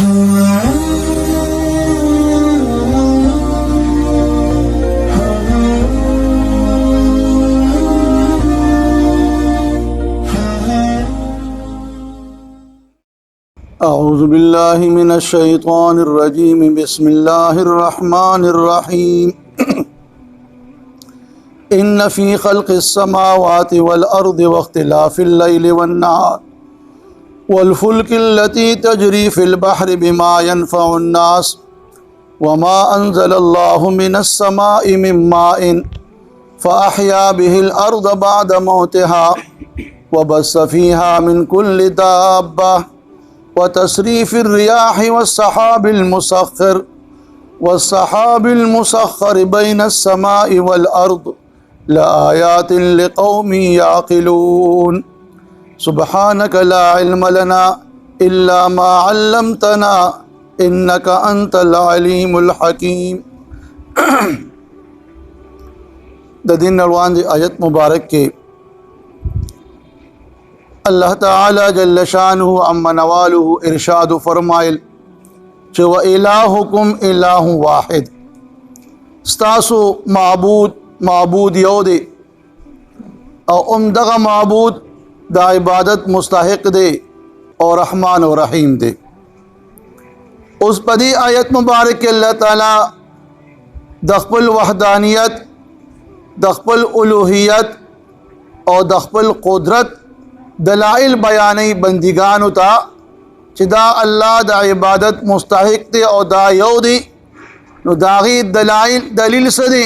أعوذ بالله من الشيطان الرجيم بسم الله الرحمن الرحيم إن في خلق السماوات والأرض واختلاف الليل والنهار والفلك التي تجري في البحر بما ينفع الناس وما أنزل الله من السماء من ماء فأحيا به الأرض بعد موتها وبث فيها من كل دابة وتصريف الرياح والسحاب المسخر بين السماء والأرض لآيات لقوم يعقلون سبحانك لا علم لنا إلا ما علمتنا إنك أنت العليم الحكيم. د دین روان دی آیت مبارک کے اللہ تعالی جل شانہ عم نوالہ ارشاد فرمائل چہ وَإِلَٰهُكُمْ إِلَٰهٌ واحد، ستاسو معبود یو دے او دغه معبود دا عبادت مستحق دے اور رحمان و رحیم دے. اس پدی آیت مبارک کے اللہ تعالی دخپل وحدانیت، دخپل الوہیت اور دخپل قدرت دلائل بیانی بندگانو تا چہ دا اللہ دا عبادت مستحق دے اور دا یو دی نو داغی دلیل سدی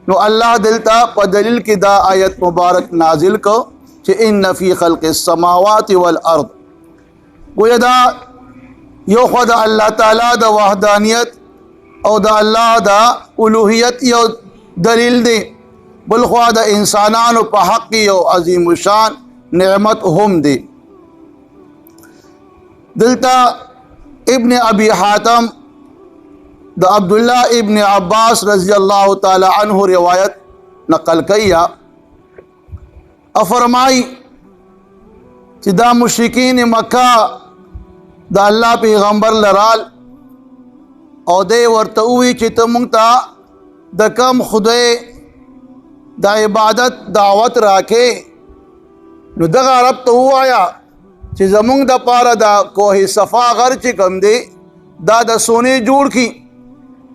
نو اللہ دلتا پا دلیل کی دا آیت مبارک نازل کو چہ ان فی خلق السماوات والارض. گویا دا یو خود اللہ تعالی دا وحدانیت او دا اللہ دا الوہیت یو دلیل دی، بلخوا دا انسانانو پا حق یو عظیم الشان نعمت ہم دی. دلتا ابن ابی حاتم دا عبداللہ ابن عباس رضی اللہ تعالی عنہ روایت نقل کیا، افرمائی کہ دا مشرکین مکہ دا اللہ پیغمبر لرال او دے ورتوی چی تمونگتا دا کم خدای دا عبادت دعوت راکے نو دغه رب ته ووایا چې زمونږ د پاره دا کوه صفا غر چې کم دی دا د سونې جوړ کړي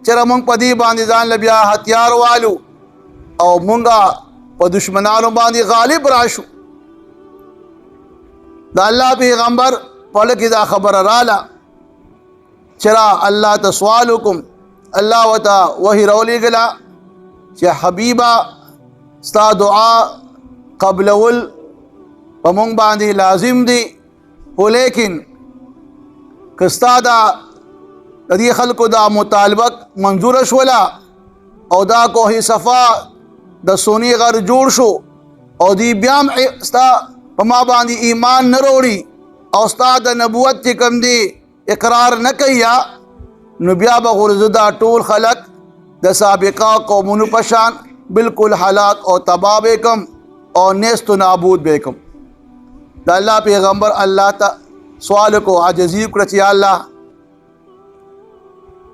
چېرې مونږ په دې باندې ځان له بیا هتیار والو او مونږه په دشمنانو باندې غالب راشو. د الله پیغمبر په لکه دا خبره راله چېرې الله ته سوال وکم، الله ورته وحي راولېږله چې حبیبه ستا دعا قبلول په مونږ باندې لازم دی، خو لیکن کستا دا دې خلکو دا مطالبه منظور شوله او دا کوه صفا د سونی غر جوړ شو او دی بیا ستا په ما باندې ایمان نه وروړي او ستا د نبوت چې کوم دی اقرار نه کوي نو بیا به غرض دا ټول خلق د سابقه قومونو په شان بالکل هلاک او تباہ بیکم او نیست و نابود بیکم. دا اللہ پیغمبر اللہ تا سوال کو عاجزی کرچ یا اللہ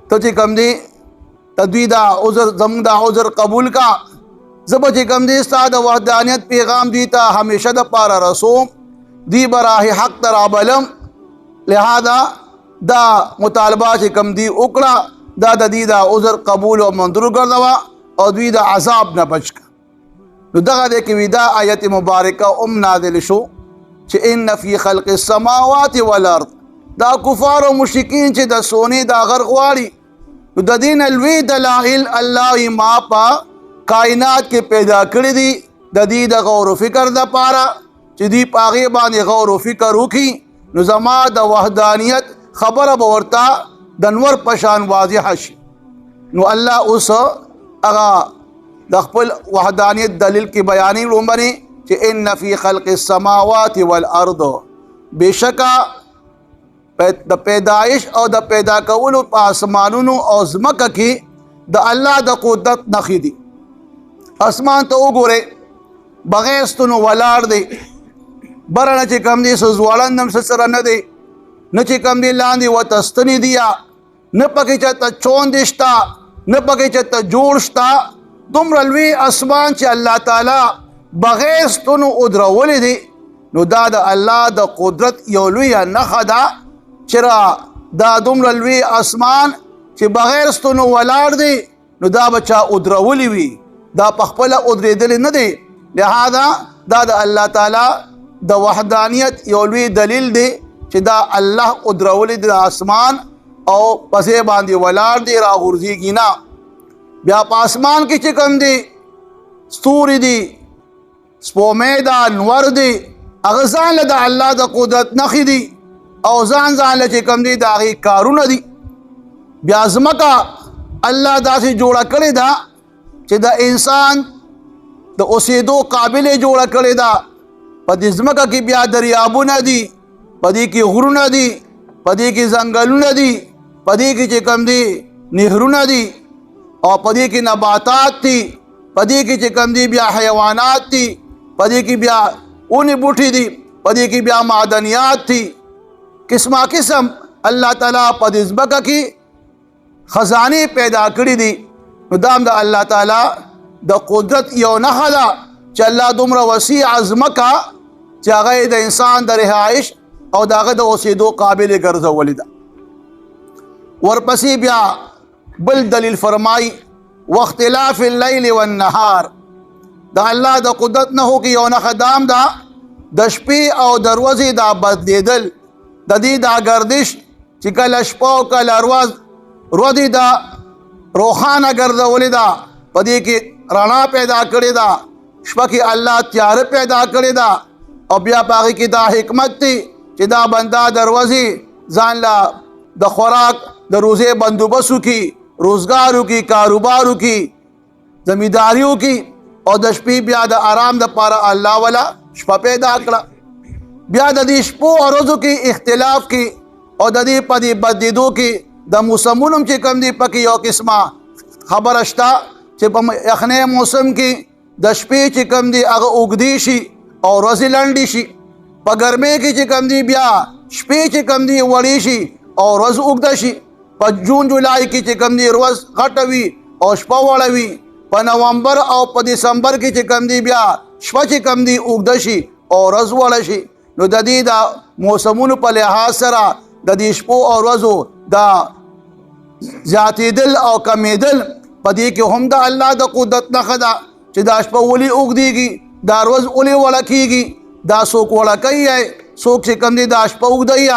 تو چی کم دی تدوی دا عذر زمون دا عذر قبول کا زبا چی کم دی ستا دا وحدانیت پیغام دیتا ہمیشہ دا پارا رسوم دی براہ حق تر عبلم، لہذا دا مطالبہ چی کم دی اکڑا دا دی دا عذر قبول و منظور کردوا اور دوی دا عذاب نہ بچکا. نو دغه دے کہ دا آیت مبارکہ نازل شو چې ان فی خلق السماوات والارض، دا کفار و مشرکین چې د سونی دا غر غواړي نو د دین الوی دلائل الله ما پا کائنات کې پیدا کړی دي د دې د غور و فکر د پاره چې دی پاغي باندې غور و فکر وکي نو زما د وحدانیت خبره به ورته د نور پشان واضح شي. نو الله اوس هغه د خپل وحدانیت دلیل کې بیانې رومبني کہ ان فی خلق السماوات والارض، بشکا د پیدائش او د پیدا کولو په اسمانونو او ځمکه کې د الله د قدرت نښې دي. اسمان ته وګورئ بغیر ستنو ولاړ دی، بره نه چې کوم دی څه ځوړند هم څه سره نه دی، نه چې کوم دی لاندې ورته ستنې دي نه پکې چېرته چوندې شته نه پکې چېرته جوړ شته دومره لوی اسمان چې الله تعالی بغیر ستنو ودرولی دی نو دا د الله د قدرت یو لویه نښه ده چې دا دومره لوی اسمان چې بغیر ستنو ولاړ دی نو دا به چا ودرولی وي دا په خپله ودرېدلی نه دی لہذا دا د الله تعالی د وحدانیت یو لوی دلیل دی چې دا الله ودرولی دی د اسمان او پسې باندې ولاړ دی راغورځېږي نه بیا په اسمان کې چې کوم دی ستوري دي سپومې ده نور دی هغه ځان له د الله د قدرت نښې دي او ځان له چې کوم دی د هغې کارونه دي بیا ځمکه الله داسې جوړه کړې ده چې د انسان د اوسېدو قابل یې جوړه کړې ده په دې ځمکه کې بیا دریابونه دي په دې کې غرونه دي په دې کې ځنګلونه دي په دې کې چې کوم دي نهرونه دي او په دې کې نباتات دي په دې کې چې کوم دي بیا حیوانات دي په دې کې بیا اونې بوټي دي په دې کې بیا معدنیات دي قسمه قسم الله تعالی په دې ځمکه کې خزانې پیدا کړي دي نو دا هم د الله تعالی د قدرت یو نښه ده چې الله دومره وسیع ځمکه چې هغه د انسان د رهایش او د هغه د اوسېدو قابل یې ګرځولې ده ورپسې بیا بل دلیل فرمای واختلاف اللیل والنهار د الله د قدرت نښو کې یو نښه دا هم ده د شپې او د ورځې دا بدلېدل د دې دا گردش چې کله شپه او کله ورځې دا روښانه ګرځولې ده په دې کې رڼا پیدا کړې ده شپه کې الله تیاره پیدا کړې ده او بیا په هغې کې دا حکمت دی چې دا بنده د ورځې ځان له د خوراک د روزې بندوبست وکړي روزګار وکړي کاروبار وکړي زمینداري وکړي او د شپې بیا د آرام دپاره الله والا شپه پیدا کړه بیا د دې شپو او ورځو کې اختلاف کې او د دې په دې بدلېدو کې د موسمونو چې کوم دی پکې یو قسمه خبره شته چې په یخنۍ موسم کې د شپې چې کوم دی هغه اوږدې شي او ورځې لنډې شي په ګرمۍ کې چې کوم دی بیا شپې چې کوم دی وړې شي او ورځ اوږده شي په جون جولای کې چې کوم دی ورځ غټه وي او شپه وړه وي په نومبر او په دسمبر کې چې کوم دی بیا شپه چې کوم دی اوږده شي او ورځ وړه شي نو د دې د موسمونو په لحاظ سره د دې شپو او ورځو دا زیاتېدل او کمیدل په دې کې هم د الله د قدرت نښه ده چې دا شپه ولې اوږدېږي دا ورځ ولې وړه کېږي دا څوک وړه کوي څوک چې کوم دی دا شپه اوږدوي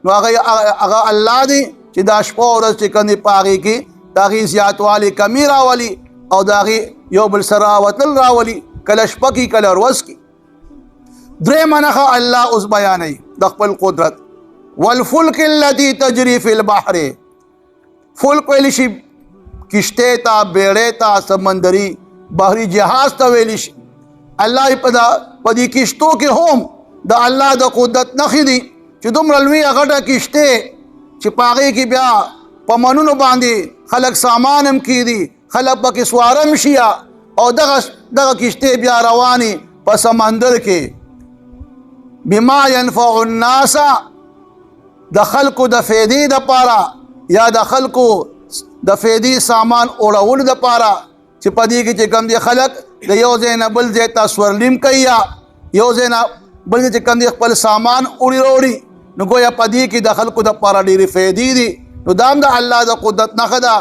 نو هغه الله دی چې دا شپه او ورځ چې کوم دی په هغې کې د هغې زیاتوالی کمي راولي او د هغې یو بل سره راوتل راولي کله شپه کې کله ورځ کې درېیمه نښه الله اوس بیانوي د خپل قدرت والفلک التي تجري في البحر فلک ویلی شي کشتۍ ته بیړۍ ته سمندري بحري جهاز ته ویلی شي الله په دې کشتو کې هم د الله د قدرت نښې دي چې دومره لویه غټه کشتۍ چې په هغې کې بیا په منونو باندې خلک سامان هم کېدي خلک پکې سواره هم شي او دغه کشتۍ بیا روانې په سمندر کې بما ينفع الناس د خلکو د فیدې دپاره یا د خلکو د فیدې سامان اوړولو دپاره چې په دې کې چې کوم دی خلک د یو ځای نه بل ځای ته سورلیم کوي یا یو ځای نه بل ځای چې کوم دی خپل سامان وړي نو گویا په دې کې د خلکو دپاره ډېرې فیدې دي نو دا هم د الله د قدرت نښه ده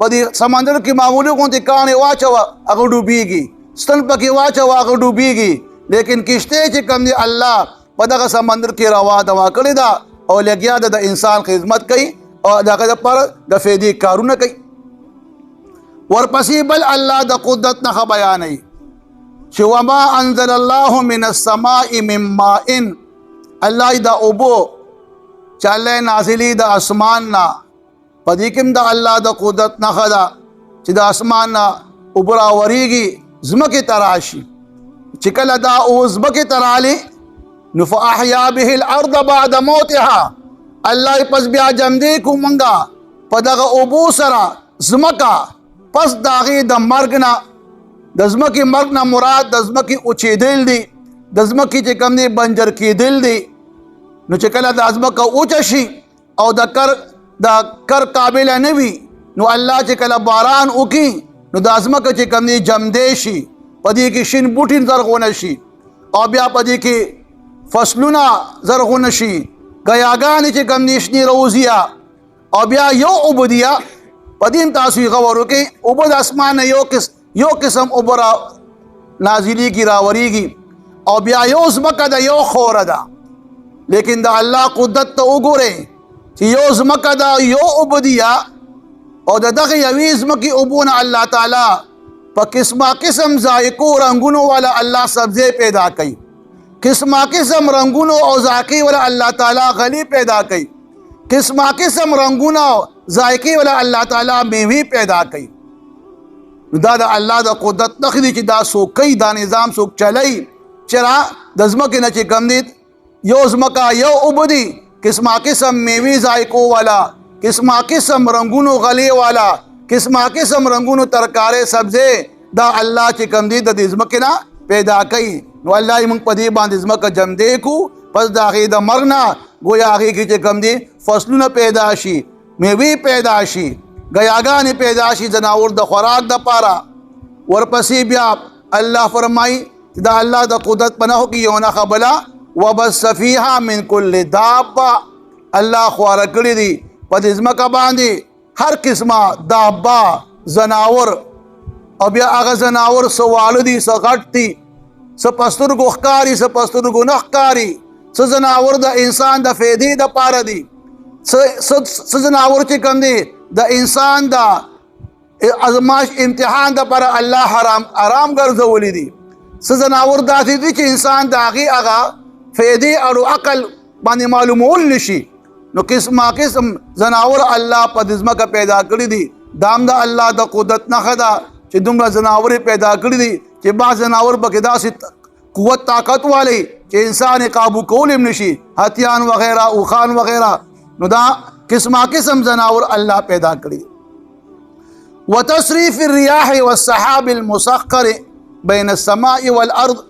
په دې سمندر کې معمولي غوندې کاڼې واچوه هغه ډوبېږي ستن پکې واچوه هغه ډوبېږي لیکن کشتۍ چې کوم دی الله په دغه سمندر کې روا دوا کړې ده او لګیا ده د انسان خدمت کوي او د هغه دپاره د فیدې کارونه کوي ورپسې بل الله د قدرت نښه بیانوي چې وما انزل الله من السماء من ماء الله دا اوبو چې الله نازلي د اسمان نه په دې کې هم د الله د قدرت نښه ده چې د اسمان نه اوبه راورېږي ځمکې ته راشي چې کله دا ځمکې ته رالي نو فاحیا به الارض بعد موتها الله پس بیا جمدې کو مونږه په دغه اوبو سره ځمکه پس د هغې د مرګ نه د ځمکې مرګ نه مراد د ځمکې اوچېدل دي د ځمکې چې کوم دی بنجر کېدل دي نو چې کله د ځمکه اوچه شي او د کر قابل نه وي نو الله چې کله باران وکي نو د ځمکه چې کوم دی جمدې شي په دې کې شین بوټي زرغونه شي او بیا په دې کې فصلونه زرغونه شي غیاګانې چې کوم دی شنې روزیا او بیا یو عبودیه په دې تاسو غور وکئ اوبه د اسمان یو قسم اوبه را نازلیږي راوریږي او بیا یو ځمکه ده یو خوره ده لیکن د الله قدرت ته وګورئ چې یو ځمکه ده یو عبودیه او د دغه یوې ځمکې اوبونه الله تعالی په قسمه قسم ذایقو رنګونو والا الله سبزی پیدا کوي قسمه قسم رنګونو او ذائقې والا الله تعالی غلی پیدا کوي قسمه قسم رنګونه او ذائقې والا الله تعالی میوې پیدا کوي دا د الله د قدرت نښې دي چې دا څوک کوي دا نظام څوک چلی چې د ځمکې نه چې کوم دي یو ځمکه یو اوبه دي قسمه قسم میوې ذایقو والا قسمه قسم رنګونو غلی والا قسمه قسم رنګونو ترکارې سبزی دا الله چې کوم دي د دې ځمکې نه پیدا کوي نو الله یې موږ په دې باندې ځمکه جمدې کو پس د هغې د مرګ نه ګویا هغې کې چې کوم دي فصلونه پیدا شي میوې پیدا شي غیاګانې پیدا شي ځناور د خوراک دپاره ورپسې بیا الله فرمایي چې د الله د قدرت په نښو کې یو نښه بله وبث فیها من کل دابه الله خواره کړي دي په دې ځمکه باندې هر قسمه دابه ځناور او بیا هغه ځناور څه واړه دي څه غټ دي څه په سترګو ښکاري څه په سترګو نه ښکاري څه ځناور د انسان د فایدې دپاره دي څه ځناور چې کوم دی د انسان د ازماش امتحان دپاره الله حرام ګرځولی دي څه ځناور داسې دي چې انسان د هغې هغه فایدې اړو عقل باندې معلومول نشي نو قسمه قسم ځناور الله په دې ځمکه پیدا کړي دي دا هم د الله د قدرت نښه ده چې دومره ځناورې پیدا کړي دي چې بعض ځناور پکې داسې قوت طاقت والی چې انسان یې قابو کول هم نشي هتیان وغیره اوخان وغیره نو دا قسمه قسم ځناور الله پیدا کړي وتصریف الرياح والسحاب المسخر بین السماء والارض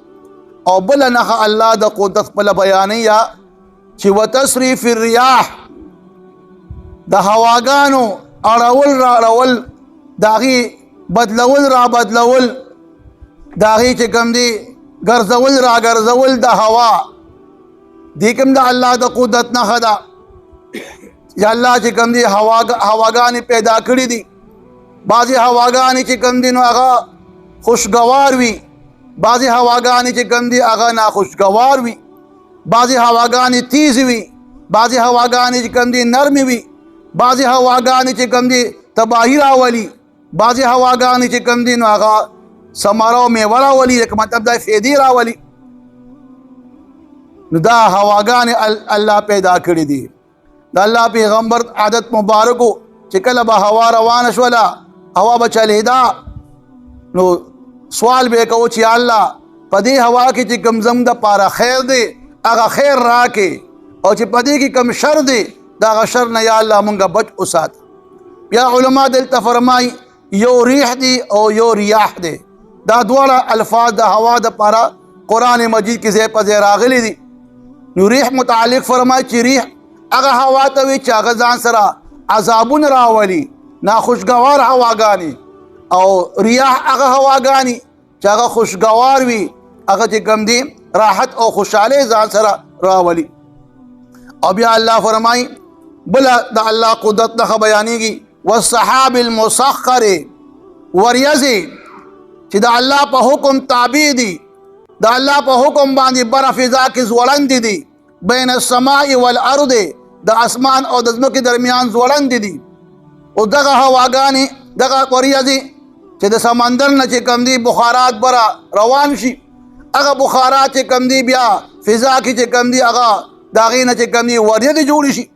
او بله نښه الله د قدرت خپله بیانوي چې وتصریف الرياح د هواګانو اړول راړول د هغې بدلول را بدلول د هغې چې کوم دی ګرځول را ګرځول د هوا دې کوم د الله د قدرت نښه ده یا الله چې کوم دی هواګانې پیدا کړي دي بعضې هواګانې چې کوم دي نو هغه خوشګوار وي بعضې هواګانې چې کوم دي هغه ناخوشګوار وي بعضې هواګانې تیز وي بعضې هواګانې چې کوم دي نرمې وي بعضې هواګانې چې کوم دي تباهي راولي بعضې هواګانې چې کوم دي نو هغه ثمره او میوه راولي لکه مطلب دا فایدې راولي نو دا هواګانې الله پیدا کړي دي د الله پیغمبر عادت مبارکو چې کله به هوا روانه شوله هوا به چلیدا نو سوال به یې کوو چې الله په دې هوا کې چې کوم زموږ دپاره خیر دی هغه خیر راکې او چې په دې کې کوم شر دی د هغه شر نه یا الله مونږ بچ وساته بیا علما دلته فرمایي یو ریح دی او یو ریاح دی دا دواړه الفاظ د هوا دپاره قرآن مجید کې ځای په ځای راغلي دي نو ریح متعلق فرمایي چې ریح هغه هوا ته وي چې هغه ځان سره عذابونه راولي ناخوشګوار هواګانې او ریاح هغه هواګانې چې هغه خوشګوار وي هغه چې کوم دي راحت او خوشحالۍ ځان سره راولي او بیا الله فرمایي بله د الله قدرت نښه بیانېږي والسحاب المسخر وریځې چې د الله په حکم تابع دي د الله په حکم باندې بره فضا کې ځوړندې دي بین السماء والارض د اسمان او د ځمکې درمیان ځوړندې دي او دغه هواګانې دغه وریځې چې د سمندر نه چې کوم دي بخارات بره روان شي هغه بخارات چې کوم دي بیا فضا کې چې کوم دي هغه د هغې نه چې کوم دي وریځې جوړې شي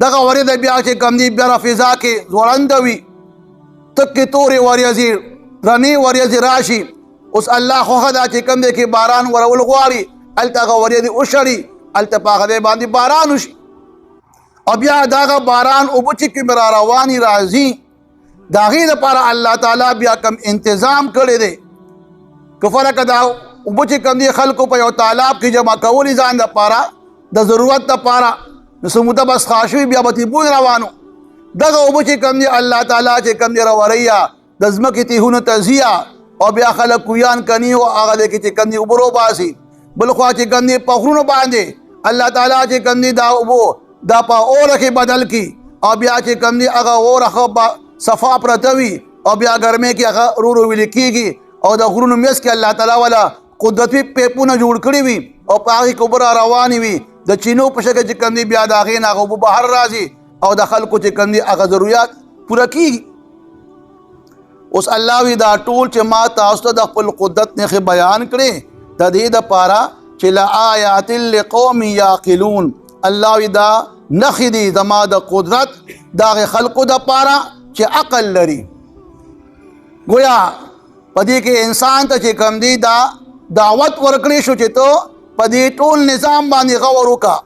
دغه وریځې بیا چې کوم دي بیا فضا کې ځوړنده وي تکې تورې وریځې رنې وریځې راشي اوس الله خوښه ده چې کوم دی کې باران ورول غواړي هلته هغه وریځې وشړي هلته په هغه ځای باندې باران وشي او بیا دغه باران اوبه چې کوم را روانې راځي د هغې دپاره الله تعالی بیا کوم انتظام کړی دی که فرقه دا اوبه چې کوم دي خلکو په یو تالاب کې جمع کولی ځان دپاره د ضرورت لپاره نو څه بس خاشوي بیا به تیبون روانو دغه اوبه چې کوم دي الله تعالی چې کوم دي راوریا د ځمکې تیهونو ته ځي او بیا خلک کویان کني او هغه دی چې کوم دي اوبه روباسي بل خوا چې کوم دي په غرونو باندې الله تعالی چې کوم دي دا اوبه دا په اوره کې بدل کی او بیا چې کوم دي هغه اوره صفا پرته وي او بیا ګرمۍ کې هغه رو رو ویلې کېږي او د غرونو میس کې الله تعالی والا قدرتي پیپونه جوړ کړي وي او په هغې کې اوبه را روانې وي د چینو په شکل چې کوم دي بیا د هغې نه هغه اوبه بهر راځي او د خلکو چې کوم دي هغه ضرورت پوره کېږي. اوس الله وی دا ټول چې ما تاسو ته د خپل قدرت نښې بیان کړې د دې دپاره چې لآیات لقوم یعقلون. الله وی دا نښې دي زما د قدرت د هغې خلکو دپاره چې عقل لري. گویا په دې کې انسان ته چې کوم دی دا دعوت ورکړی شو چې ته په دې ټول نظام باندې غور وکړه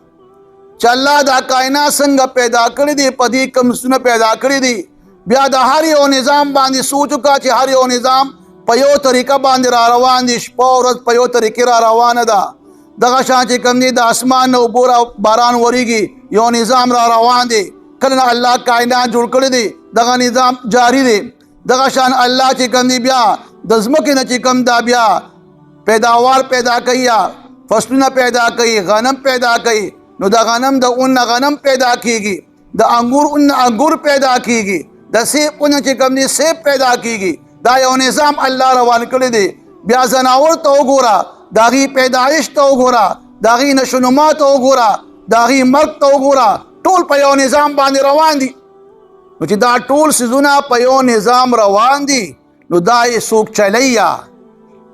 چې الله دا کائنات څنګه پیدا کړی دی په دې کوم څونه پیدا کړی دی بیا د هر یو نظام باندې سوچ وکړه چې هر یو نظام په یو طریقه باندې را روان دی شپه او ورځ په یو طریقې را روانه ده دغه شان چې کوم دی د اسمان نه اوبه باران وریږي یو نظام را روان دی کله الله کائنات جوړ کړی دی دغه نظام جاری دی دغه شان الله چې کوم دی بیا د ځمکې نه چې کوم دا بیا پیداوار پیدا کوي فصلونه پیدا کوي غنم پیدا کوي نو د غنم د اون غنم پیدا کیږي د انګور اون انګور پیدا کیږي د سیب اون چې کوم دی سیب پیدا کیږي دا یو نظام الله روان کړی دی. بیا زناور ته وګوره داغي پیدایش ته وګوره داغي نشونما ته وګوره داغي مرګ ته وګوره ټول په یو نظام باندې روان دي. نو چې دا ټول سيزونه په یو نظام روان دي نو دا یې څوک چلیا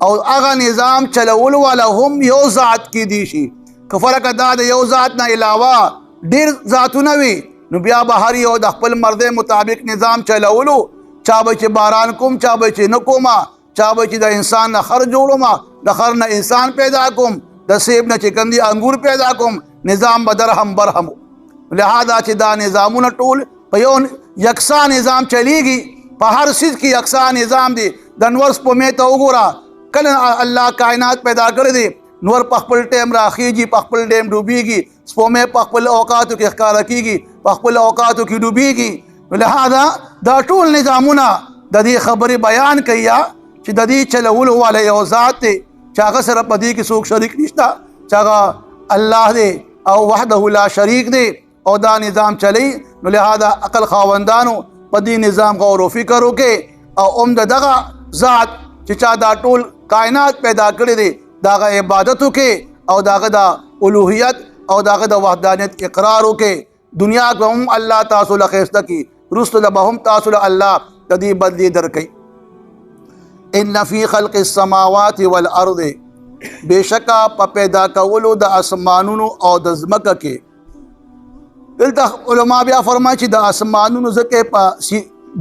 او هغه نظام چلول والا هم یو ذات کې دي شي که فرق دا د یو ذات نه علاوه ډیر ذاتونه وي نو بیا به هر یو د خپل مرده مطابق نظام چلولو چا به چې باران کوم چا به چې نه کومه چا به چې د انسان نه خر جوړومه د خر نه انسان پیدا کوم د سیب نه چې کوم دي انګور پیدا کوم نظام به درهم برهم. لہذا چې دا نظامونه ټول په یو یکسا نظام چلیږي په هر څیز کې یکسا نظام دی. د نور سپومې ته وګوره کله الله کائنات پیدا کړی دی نور په خپل ټیم راخیږي په خپل ټیم ډوبېږي سپومې په خپل اوقاتو کې ښکاره کېږي په خپل اوقاتو کې ډوبېږي. لہذا دا ټول نظامونه د دې خبرې بیان کوي چې د دې چلولو والا یو ذات دی چې هغه سره په دې کې څوک شریک نشته چې هغه الله دی او وحده لا شریک دی او دا نظام چلی. نو لہذا عقل خاوندانو په دې نظام غور و فکر وکړي او عمده دغه ذات چې چا دا ټول کائنات پیدا کړی دی داغه عبادت وکړي او داغه د الوهیت او داغه د وحدانیت اقرار وکړي. دنیا کې هم الله تاسو له خیسته کی رسل به هم تاسو له الله د دې بدلی درکړي. ان فی خلق السماوات والارض بشکا په پیدا کولو د اسمانونو او د ځمکه کې دلته علما بیا فرمایي چې د اسمانونو ځکه په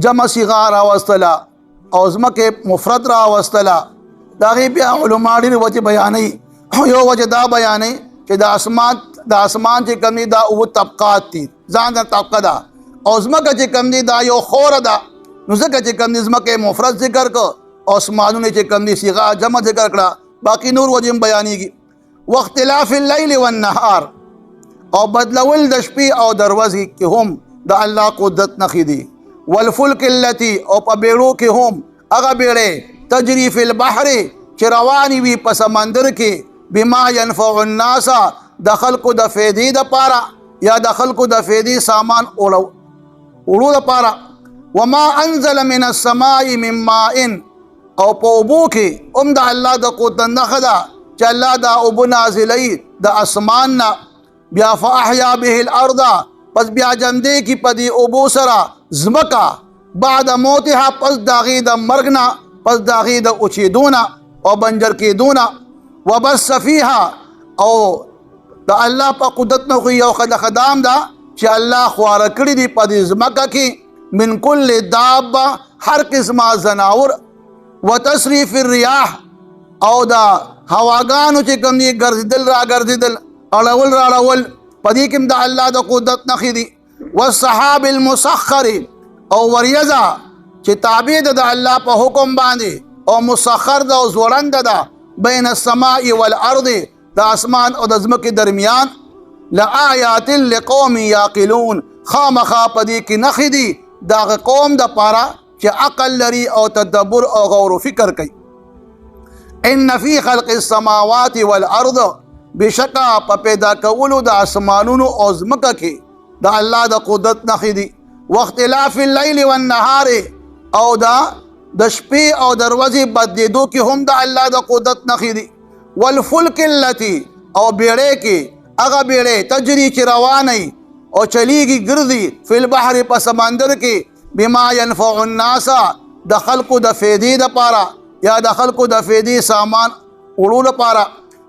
جمع صيغه راوستله او ځمکه مفرد راوستله داغه بیا علما ډېر وجه بیانوي. یو وجه دا بیانوي چې د اسمان چې کوم دي دا او طبقات دي ځان د طبقه ده او ځمکه چې کوم دي دا یو خوره ده نو ځکه چې کوم دي ځمکه مفرد ذکر کو او اسمانونه چې کوم دي صيغه جمع ذکر کړه باقي نور وجه بیانېږي. واختلاف الليل والنهار او بدلول د شپې او د ورځې کې هم د الله قدرت نښې دي. والفلک التي او په بیړو کې هم هغه بیړۍ تجری فی البحر چې روانې وي په سمندر کې بما ينفع الناس د خلکو د فیدې دپاره یا د خلکو د فیدې سامان وړو دپاره. وما انزل من السماء من ماء او په اوبو کې هم د الله د قدرت نښه ده چې الله دا اوبه نازلوي د اسمان نه. بیا فاحیا به الارض پس بیا جمدی کی پدی اوبو سرا ځمکه بعد موتها پس داغی د مرګ نه پس داغی د اوچیدونه او بنجر کېدونه. وبث فیها او د الله په قدرت نه خو یو خدام ده چې الله خواره کړي دي په دې ځمکه کې من کل دابه هر قسمه زناور وتصریف الریاح او دا هواګانو چې کوم دي ګرځېدل را ګرځېدل اړول را اړول په دې کې د الله د قدرت نښې دي. والسحاب المسخر او وریځه چې تابع ده د الله په حکم باندې او مسخر ده او زوړنده ده بین السماء والارض د اسمان او د ځمکې درمیان. लआयातिन लिक़ौमिन याक़िलून खामखा पदी की नखदी दाग कौम द पारा कि अकल लरी और तदब्बुर और गौर व फिक्र कई। इन्न फी खल्क़िस समावाति वल अर्द बेशका प पैदा कवुलु द आसमानुनु और ज़मका के द अल्लाह द कुदरत नखदी वख्तिलाफ़िल लैलि वन नहारे और द शपे और दरवाजे बदलेदो की हम द अल्लाह द कुदरत नखदी वल फुल्किल्लती और बेड़े के अगा बेड़े तजरी की रवानी और चलीगी गिरदी फिल बहर प समंदर के बिमा यनफ़उन नासा दखल को दफेदी द पारा या दखल को दफेदी सामान उड़ू द पारा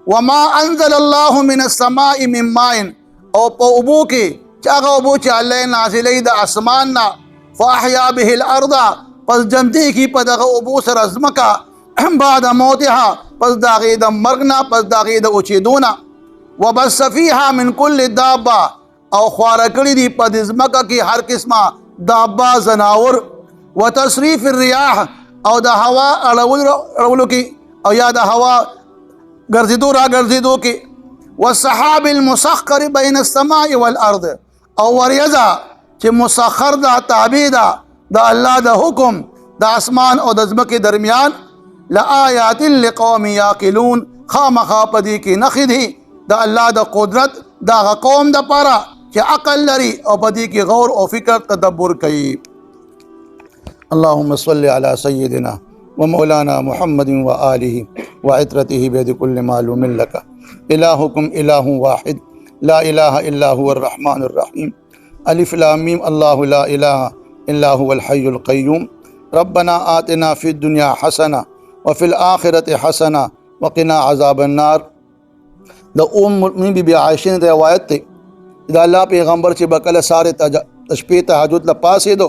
वमा अंज़लल्लाहु मिनस समाई मिन माइन और पौबू के चागा अबू चाले नाज़िले द आसमान ना फ़अहया बिहिल अर्दा पस जमती की पदग अबू सर अज़मका बाद मौतिहा पस दागी द मरगना पस दागी द उचिदूना वबस्स फ़ीहा मिन कुल्लि दाब्बा और ख्वारा कड़ी दी पदिज़मका की हर किस्मा दाब्बा जनावर व तसरीफ़ रियाह और द हवा अड़वल की और या द हवा गर्जिदो रा गर्जिदो की व सहाबिल मुसख्खर बैन समाई वल अर्द और वरियज़ा कि मुसख्खर दा ताबीदा द अल्लाह द हुक्म द आसमान और दज़म के दरमियान लआयातिन लिक़ौमिन याक़िलून खामखा पदी की नखदी द अल्लाह द कुदरत दा कौम द पारा कि अकल लरी और पदी की गौर और फिक्र तदब्बुर कई। अल्लाहुम्मा सल्लि अला सय्यिदिना व मौलाना मुहम्मदिन व आलिहि व इत्रतिहि बिकुल्लि मालूमिन लका इलाहुकुम इलाहुन वाहिद ला इलाहा इल्ला हुवर रहमानुर रहीम अलिफ लाम मीम अल्लाहु ला इलाहा इल्ला हुवल हय्युल क़य्यूम रब्बना आतिना फ़िद दुनिया हसना व फ़िल आखिरति हसना व क़िना अज़ाबन नार। द उम्म बीबी आयशा ने रिवायत थी इदा अल्लाह पैगम्बर चे बकल सारे तशबीह तहज्जुद लपासे दो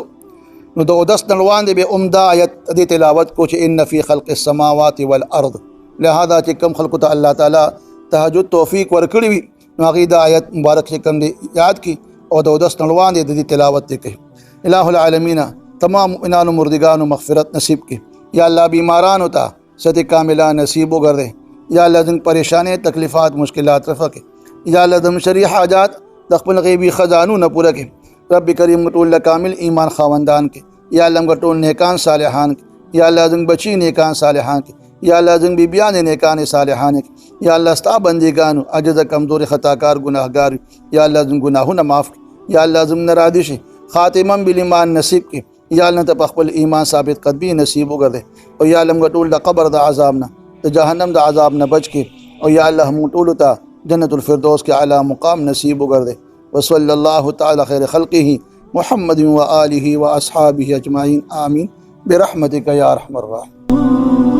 नु दो दस नलवान दे बे उम्दा आयत दी तिलावत को चे इन्न फ़ी खल्क़िस समावाति वल अर्द लिहाजा चे कम खल्क़ अल्लाह ताला तहज्जुद तौफ़ीक वरकड़ी भी अक़ीदा आयत मुबारक से कम दे याद की और दो दस नलवान दे दी तिलावत दे कही। इलाहुल आलमीन तमाम मुमिनान मुर्दिगान मग़फ़िरत नसीब की या अल्लाह बीमारान होता सद कामिला नसीब कर दे या अल्लाह जिन परेशानी तकलीफ़ात मुश्किलात रफ़ा के या अल्लाह दम शरी हाजात दख्बल गैबी ख़जानू न पूरा के रब करीम गटोल कामिल ईमान खावंदान के या अल्लाह गटोल नेकान सालिहान के या अल्लाह जिन बची नेकान सालिहान के या अल्लाह जिन बीबियान नेकान सालिहान के या अल्लाह स्ता बंदीगान अजद कमज़ोर ख़ताकार गुनाहगार या अल्लाह जिन गुनाह न माफ़ या अल्लाह जिन नरादिश ख़ातिमम बिल ईमान नसीब के या अल्लाह तपख़बल ईमान साबित कदबी नसीब कर दे और या अल्लाह गटोल द क़ब्र द अज़ाब न तो जहन्नम द अज़ाब न बच के और या अल्लाह हम टोलता जन्नतुल फिरदौस के आला मुकाम नसीब कर दे। व सल्लल्लाहु तआला खैर खल्क़िही मुहम्मदिन व आलिहि व अस्हाबिही अजमाइन आमीन बिरहमतिका या अरहमर राहिमीन।